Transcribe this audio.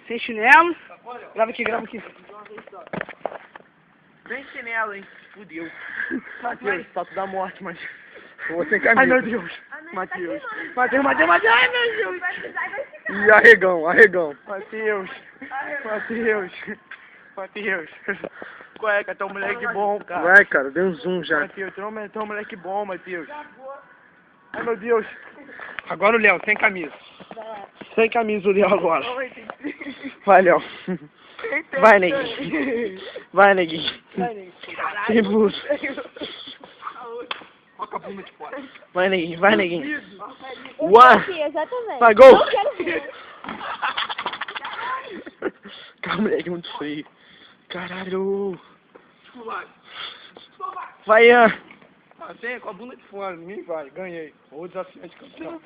Sem chinelo. Grava aqui, grava aqui. Sem chinelo, hein? Fudeu. Matheus, Status da morte, mas... Tô sem camisa. Ai, meu Deus. Matheus. Matheus, Matheus, Matheus. Ai, meu Deus. E arregão, arregão. Matheus. Matheus. Matheus. Cueca, tu é um moleque bom, cara. Vai, cara, deu um zoom já. Matheus, tu é um moleque bom, Matheus. Ai, meu Deus. Agora o Léo, sem camisa. Sem camisa o Léo agora. Vai, Léo. Vai, neguinho. Vai, neguinho. Sem blusa. Vai, neguinho. Vai, neguinho. Aqui, exatamente. Vai, gol. Não quero ver. Cara, moleque, muito feio. Caralho. Vai, Ian. Assim, com a bunda de fora. Ninguém vai. Ganhei. O desafiante campeão.